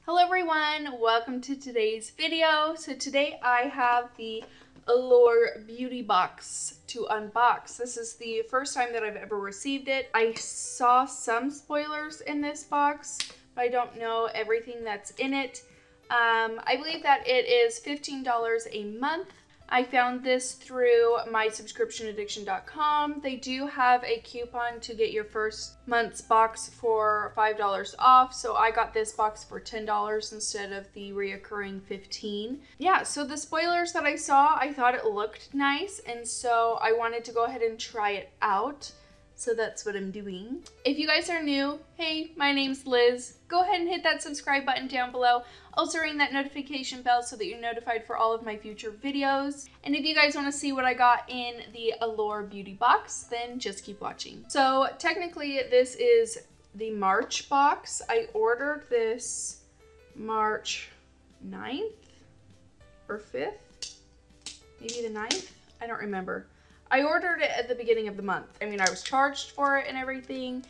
Hello everyone, welcome to today's video. So today I have the Allure beauty box to unbox. This is the first time that I've ever received it. I saw some spoilers in this box, but I don't know everything that's in it. I believe that it is $15 a month. I found this through mysubscriptionaddiction.com. They do have a coupon to get your first month's box for $5 off. So I got this box for $10 instead of the reoccurring $15. Yeah, so the spoilers that I saw, I thought it looked nice. And so I wanted to go ahead and try it out. So that's what I'm doing. If you guys are new, hey, my name's Liz. Go ahead and hit that subscribe button down below. Also ring that notification bell so that you're notified for all of my future videos. And if you guys want to see what I got in the Allure beauty box, then just keep watching. So technically this is the March box. I ordered this March 9th or 5th, maybe the 9th, I don't remember. I ordered it at the beginning of the month. I mean, I was charged for it and everything,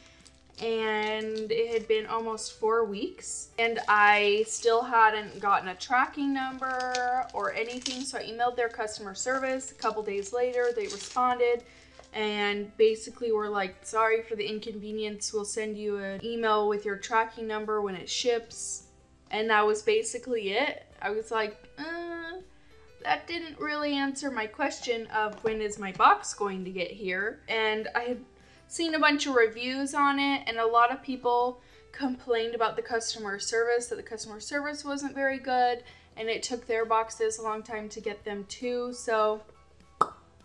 and it had been almost 4 weeks, and I still hadn't gotten a tracking number or anything, so I emailed their customer service. A couple days later, they responded and basically were like, sorry for the inconvenience, we'll send you an email with your tracking number when it ships. And that was basically it. I was like, that didn't really answer my question of when is my box going to get here. And I had seen a bunch of reviews on it, and a lot of people complained about the customer service, that the customer service wasn't very good, and it took their boxes a long time to get them too. So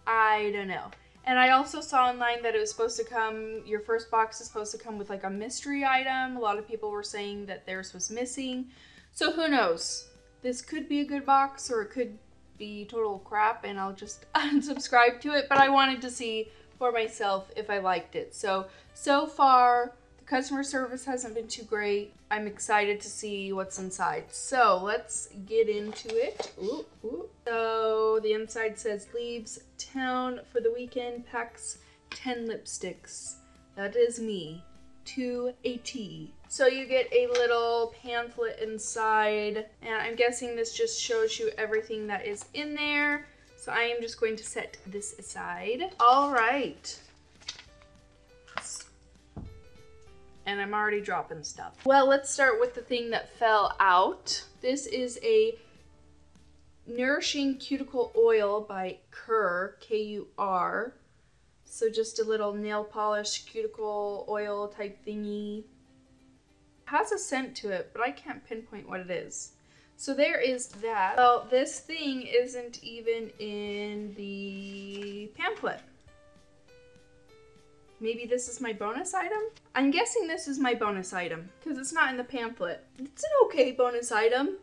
I don't know. And I also saw online that it was supposed to come, your first box is supposed to come with like a mystery item. A lot of people were saying that theirs was missing. So who knows? This could be a good box, or it could be total crap and I'll just unsubscribe to it, but I wanted to see for myself if I liked it. So far the customer service hasn't been too great. I'm excited to see what's inside. So let's get into it. So the inside says leaves town for the weekend, packs 10 lipsticks. That is me to a T. So you get a little pamphlet inside, and I'm guessing this just shows you everything that is in there. So I am just going to set this aside. All right. And I'm already dropping stuff. Well, let's start with the thing that fell out. This is a Nourishing Cuticle Oil by Kur, K-U-R. So just a little nail polish cuticle oil type thingy. It has a scent to it, but I can't pinpoint what it is. So there is that. Well, this thing isn't even in the pamphlet. Maybe this is my bonus item? I'm guessing this is my bonus item because it's not in the pamphlet. It's an okay bonus item.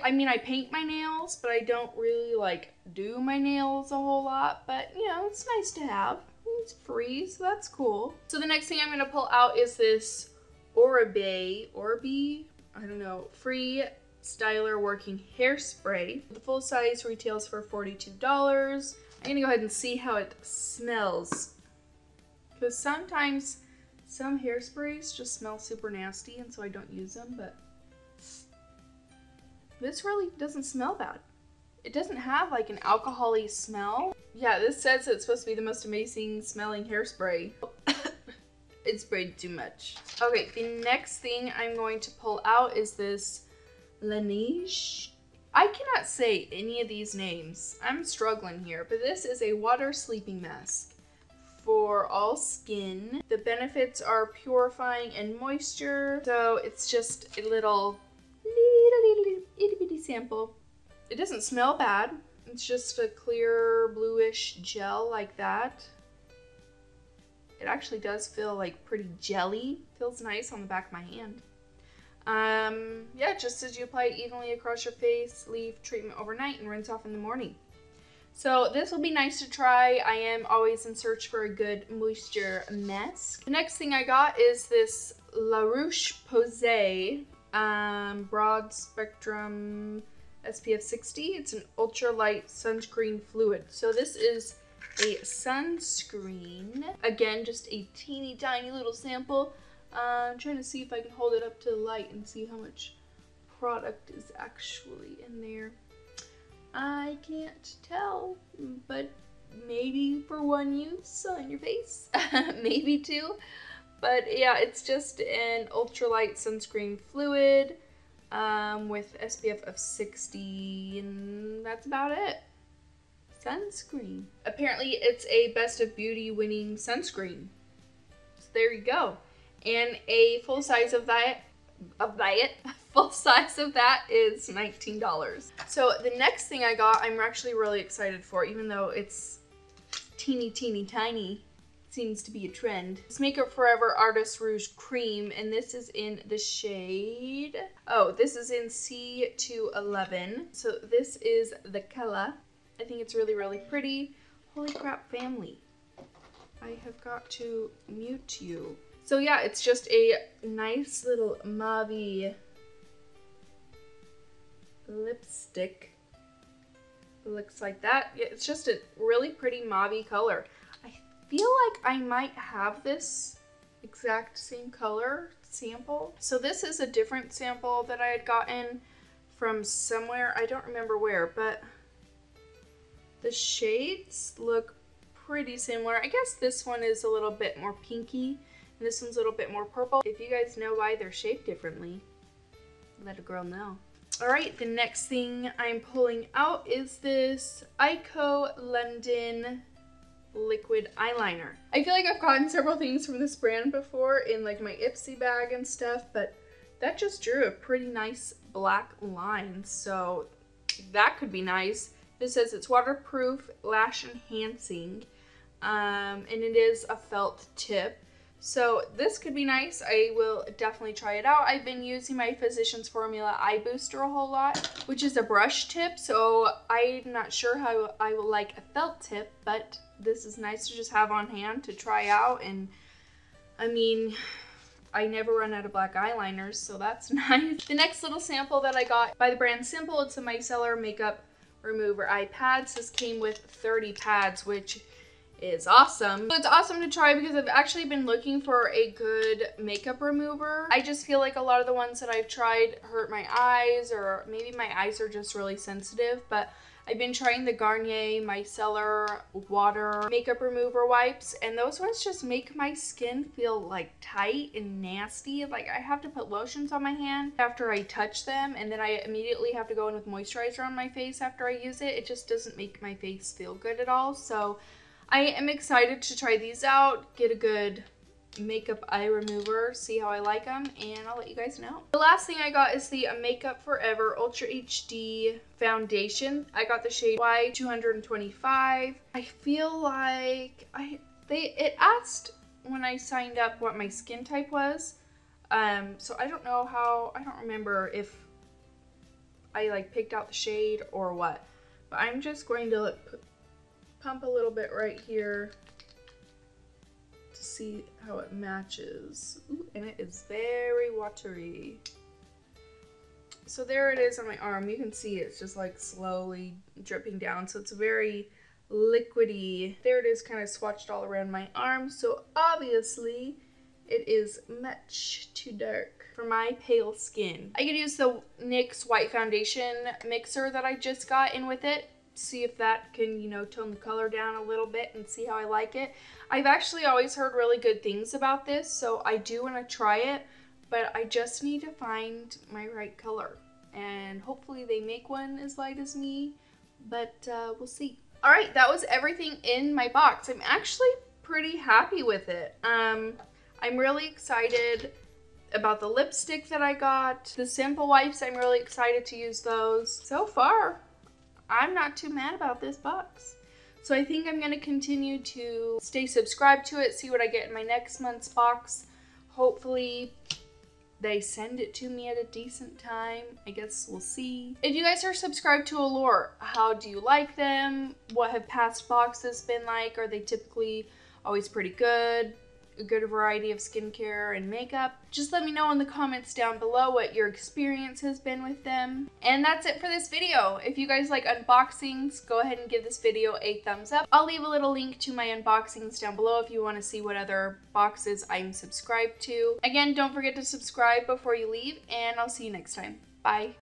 I mean, I paint my nails, but I don't really like do my nails a whole lot, but you know, it's nice to have. It's free, so that's cool. So the next thing I'm gonna pull out is this Orbi, I don't know, free styler working hairspray. The full size retails for $42. I'm gonna go ahead and see how it smells, because sometimes some hairsprays just smell super nasty, and so I don't use them, but this really doesn't smell bad. It doesn't have like an alcohol-y smell. Yeah, this says it's supposed to be the most amazing smelling hairspray. It sprayed too much. Okay, the next thing I'm going to pull out is this Laneige. I cannot say any of these names. I'm struggling here, but this is a water sleeping mask for all skin. The benefits are purifying and moisture. So it's just a little itty bitty sample. It doesn't smell bad. It's just a clear bluish gel like that. It actually does feel like pretty jelly. Feels nice on the back of my hand. Yeah, just as you apply it evenly across your face, leave treatment overnight and rinse off in the morning. So this will be nice to try. I am always in search for a good moisture mask. The next thing I got is this La Roche-Posay broad spectrum SPF 60. It's an ultralight sunscreen fluid. So this is a sunscreen. Again, just a teeny tiny little sample. I'm trying to see if I can hold it up to the light and see how much product is actually in there. I can't tell, but maybe for one use on your face, maybe two. But yeah, it's just an ultralight sunscreen fluid with SPF of 60, and that's about it. Sunscreen. Apparently it's a Best of Beauty winning sunscreen. So there you go. And a full size of that is $19. So the next thing I got, I'm actually really excited for, even though it's teeny tiny. Seems to be a trend. It's Makeup Forever Artist Rouge Cream, and this is in the shade, this is in C211. So this is the color. I think it's really, really pretty. Holy crap, family. I have got to mute you. So yeah, it's just a nice little mauve lipstick. It looks like that. Yeah, it's just a really pretty mauve color. I feel like I might have this exact same color sample. So this is a different sample that I had gotten from somewhere. I don't remember where, but the shades look pretty similar. I guess this one is a little bit more pinky and this one's a little bit more purple. If you guys know why they're shaped differently, let a girl know. All right, the next thing I'm pulling out is this Ico London liquid eyeliner. I feel like I've gotten several things from this brand before in like my Ipsy bag and stuff, but that just drew a pretty nice black line, so that could be nice. This says it's waterproof, lash enhancing, and it is a felt tip. So this could be nice. I will definitely try it out. I've been using my Physicians Formula Eye Booster a whole lot, which is a brush tip, so I'm not sure how I will like a felt tip, but this is nice to just have on hand to try out. And I mean, I never run out of black eyeliners, so that's nice. The next little sample that I got by the brand Simple, it's a micellar makeup remover eye pads. This came with 30 pads, which is awesome. So it's awesome to try because I've actually been looking for a good makeup remover. I just feel like a lot of the ones that I've tried hurt my eyes, or maybe my eyes are just really sensitive, but I've been trying the Garnier Micellar Water Makeup Remover Wipes, and those ones just make my skin feel like tight and nasty. Like I have to put lotions on my hand after I touch them, and then I immediately have to go in with moisturizer on my face after I use it. It just doesn't make my face feel good at all. So I am excited to try these out, get a good makeup eye remover, see how I like them, and I'll let you guys know. The last thing I got is the Makeup Forever Ultra HD Foundation. I got the shade Y225. I feel like it asked when I signed up what my skin type was. So I don't remember if I like picked out the shade or what. But I'm just going to pump a little bit right here to see how it matches. Ooh, and it is very watery. So there it is on my arm. You can see it's just like slowly dripping down. So it's very liquidy. There it is, kind of swatched all around my arm. So obviously it is much too dark for my pale skin. I could use the NYX White Foundation mixer that I just got in with it. See if that can, you know, tone the color down a little bit and see how I like it. I've actually always heard really good things about this, so I do want to try it, but I just need to find my right color. And hopefully they make one as light as me, but we'll see. All right, that was everything in my box. I'm actually pretty happy with it. I'm really excited about the lipstick that I got. The Simple wipes, I'm really excited to use those. So far, I'm not too mad about this box. So I think I'm going to continue to stay subscribed to it, see what I get in my next month's box. Hopefully they send it to me at a decent time. I guess we'll see. If you guys are subscribed to Allure, how do you like them? What have past boxes been like? Are they typically always pretty good? a good variety of skincare and makeup. Just let me know in the comments down below what your experience has been with them. And that's it for this video. If you guys like unboxings, go ahead and give this video a thumbs up. I'll leave a little link to my unboxings down below if you want to see what other boxes I'm subscribed to. Again, don't forget to subscribe before you leave, and I'll see you next time. Bye.